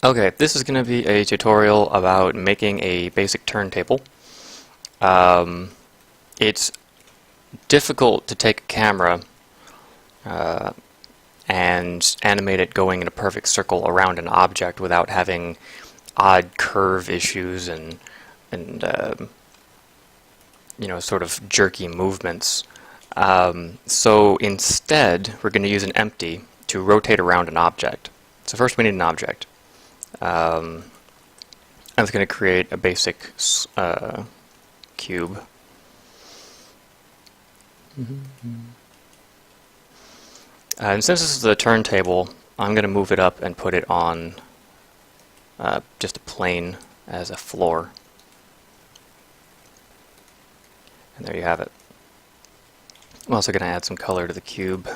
Okay, this is going to be a tutorial about making a basic turntable. It's difficult to take a camera and animate it going in a perfect circle around an object without having odd curve issues and sort of jerky movements. So instead, we're going to use an empty to rotate around an object. So first we need an object. I'm just going to create a basic cube. And since this is the turntable, I'm going to move it up and put it on just a plane as a floor. And there you have it. I'm also going to add some color to the cube.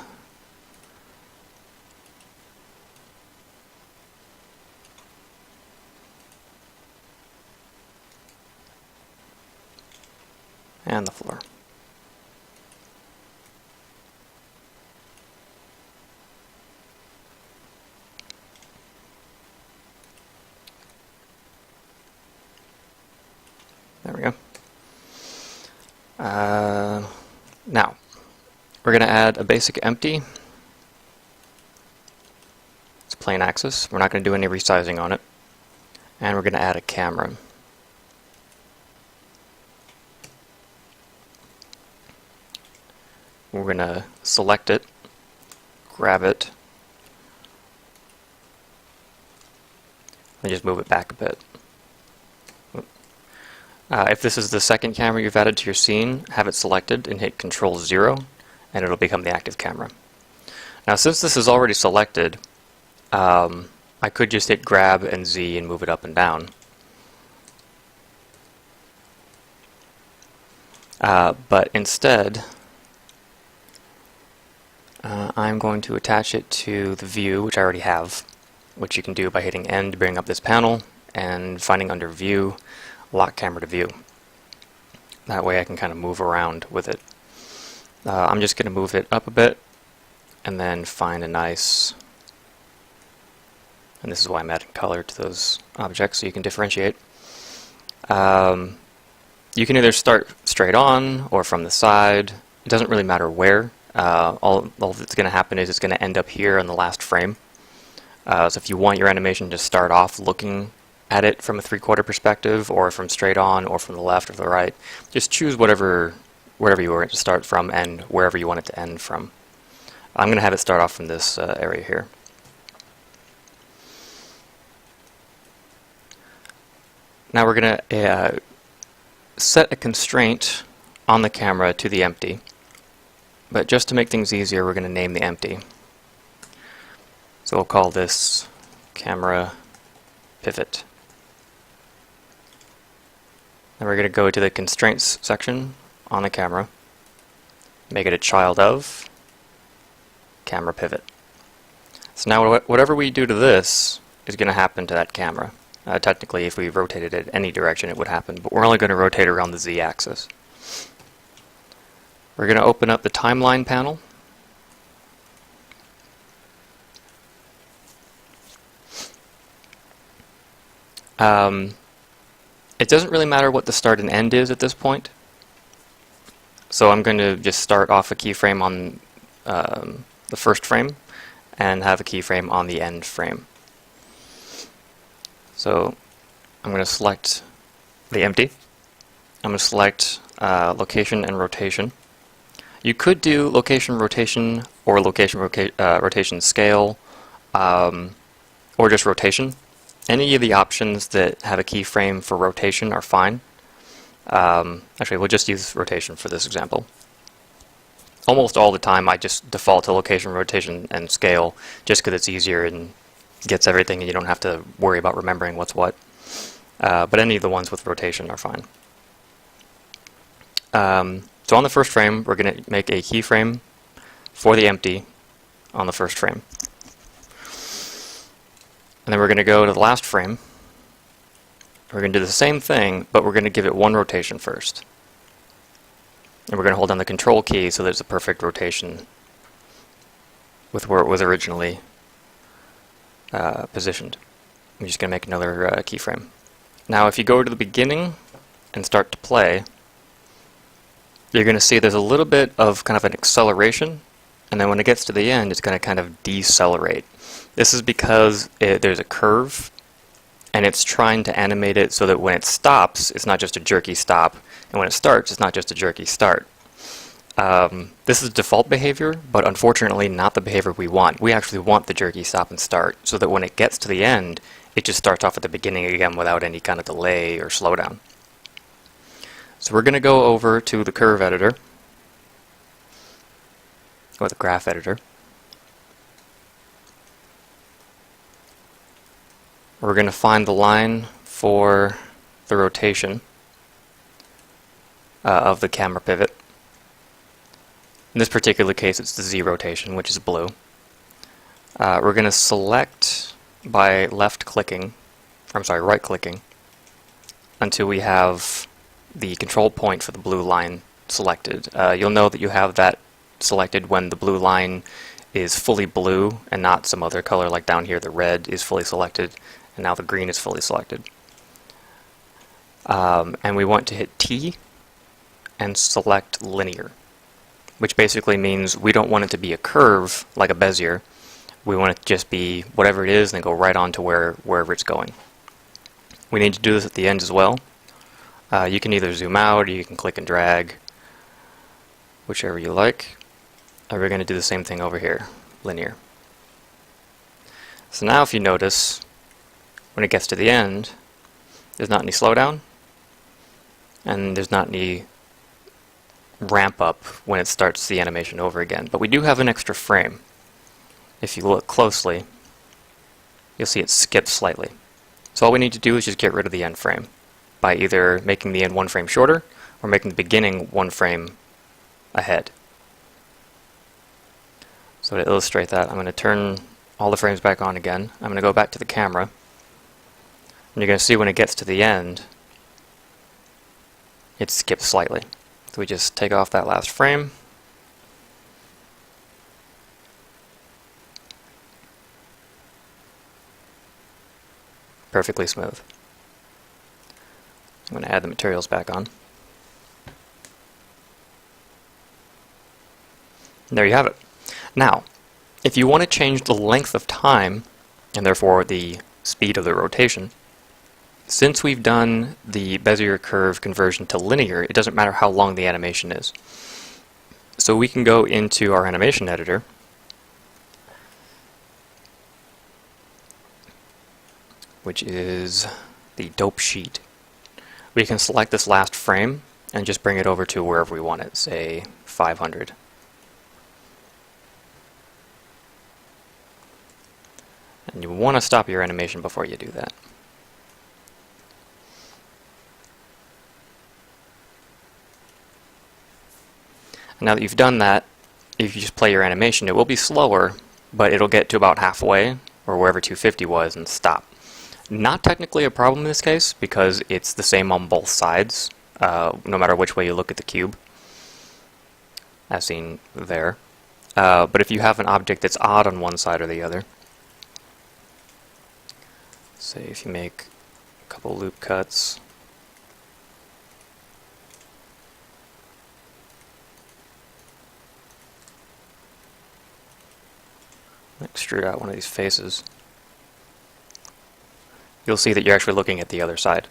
And the floor. There we go. Now, we're going to add a basic empty. It's a plain axis. We're not going to do any resizing on it. And we're going to add a camera. We're going to select it, grab it, and just move it back a bit. If this is the second camera you've added to your scene, have it selected and hit Control 0, and it'll become the active camera. Now, since this is already selected, I could just hit Grab and Z and move it up and down. But instead, I'm going to attach it to the view, which I already have, which you can do by hitting N to bring up this panel and finding under View, Lock Camera to View. That way I can kind of move around with it. I'm just going to move it up a bit and then find a nice, and this is why I'm adding color to those objects so you can differentiate. You can either start straight on or from the side. It doesn't really matter where. All that's going to happen is it's going to end up here on the last frame. So if you want your animation to start off looking at it from a 3/4 perspective, or from straight on, or from the left or the right, just choose wherever you want it to start from and wherever you want it to end from. I'm going to have it start off from this area here. Now we're going to set a constraint on the camera to the empty. But just to make things easier, we're going to name the empty. So we'll call this camera pivot. Then we're going to go to the constraints section on the camera, make it a child of camera pivot. So now whatever we do to this is going to happen to that camera. Technically, if we rotated it any direction, it would happen, but we're only going to rotate around the Z-axis. We're going to open up the timeline panel. It doesn't really matter what the start and end is at this point. So I'm going to just start off a keyframe on the first frame and have a keyframe on the end frame. So I'm going to select the empty. I'm going to select location and rotation. You could do location rotation or location rotation scale, or just rotation. Any of the options that have a keyframe for rotation are fine. Actually, we'll just use rotation for this example. Almost all the time I just default to location, rotation, and scale just because it's easier and gets everything and you don't have to worry about remembering what's what. But any of the ones with rotation are fine. So on the first frame, we're going to make a keyframe for the empty on the first frame. And then we're going to go to the last frame. We're going to do the same thing, but we're going to give it one rotation first. And we're going to hold down the control key so there's a perfect rotation with where it was originally positioned. I'm just going to make another keyframe. Now if you go to the beginning and start to play, you're going to see there's a little bit of kind of an acceleration, and then when it gets to the end it's going to kind of decelerate. This is because there's a curve, and it's trying to animate it so that when it stops, it's not just a jerky stop, and when it starts, it's not just a jerky start. This is default behavior, but unfortunately not the behavior we want. We actually want the jerky stop and start, so that when it gets to the end, it just starts off at the beginning again without any kind of delay or slowdown. So we're going to go over to the curve editor, or the graph editor. We're going to find the line for the rotation of the camera pivot. In this particular case, it's the Z rotation, which is blue. We're going to select by right-clicking until we have the control point for the blue line selected. You'll know that you have that selected when the blue line is fully blue and not some other color, like down here the red is fully selected and now the green is fully selected. And we want to hit T and select linear, which basically means we don't want it to be a curve like a Bezier. We want it to just be whatever it is and then go right on to wherever it's going. We need to do this at the end as well. You can either zoom out or you can click and drag, whichever you like. And we're going to do the same thing over here, linear. So now if you notice, when it gets to the end, there's not any slowdown, and there's not any ramp up when it starts the animation over again. But we do have an extra frame. If you look closely, you'll see it skips slightly. So all we need to do is just get rid of the end frame by either making the end one frame shorter or making the beginning one frame ahead. So to illustrate that, I'm going to turn all the frames back on again. I'm going to go back to the camera, and you're going to see when it gets to the end, it skips slightly. So we just take off that last frame. Perfectly smooth. I'm going to add the materials back on. And there you have it. Now, if you want to change the length of time, and therefore the speed of the rotation, since we've done the Bezier curve conversion to linear, it doesn't matter how long the animation is. So we can go into our animation editor, which is the dope sheet. We can select this last frame and just bring it over to wherever we want it, say 500. And you want to stop your animation before you do that. Now that you've done that, if you just play your animation, it will be slower, but it'll get to about halfway, or wherever 250 was, and stop. Not technically a problem in this case, because it's the same on both sides, no matter which way you look at the cube, as seen there. But if you have an object that's odd on one side or the other, say if you make a couple loop cuts, extrude out one of these faces, you'll see that you're actually looking at the other side.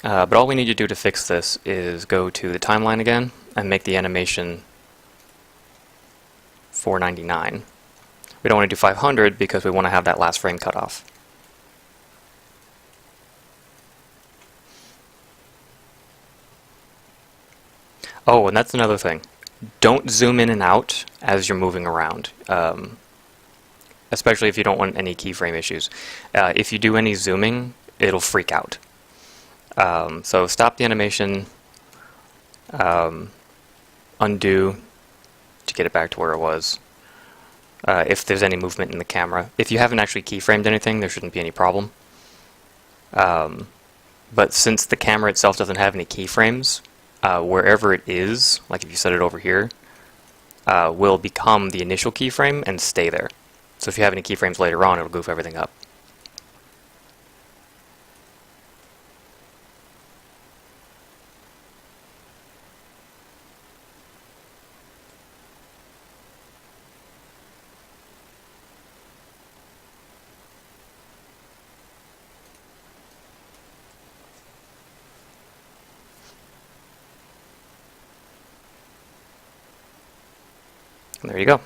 But all we need to do to fix this is go to the timeline again and make the animation 499. We don't want to do 500 because we want to have that last frame cut off. Oh, and that's another thing. Don't zoom in and out as you're moving around, especially if you don't want any keyframe issues. If you do any zooming, it'll freak out. So stop the animation, undo to get it back to where it was. If there's any movement in the camera. If you haven't actually keyframed anything, there shouldn't be any problem. But since the camera itself doesn't have any keyframes, wherever it is, like if you set it over here, will become the initial keyframe and stay there. So if you have any keyframes later on, it'll goof everything up. And there you go.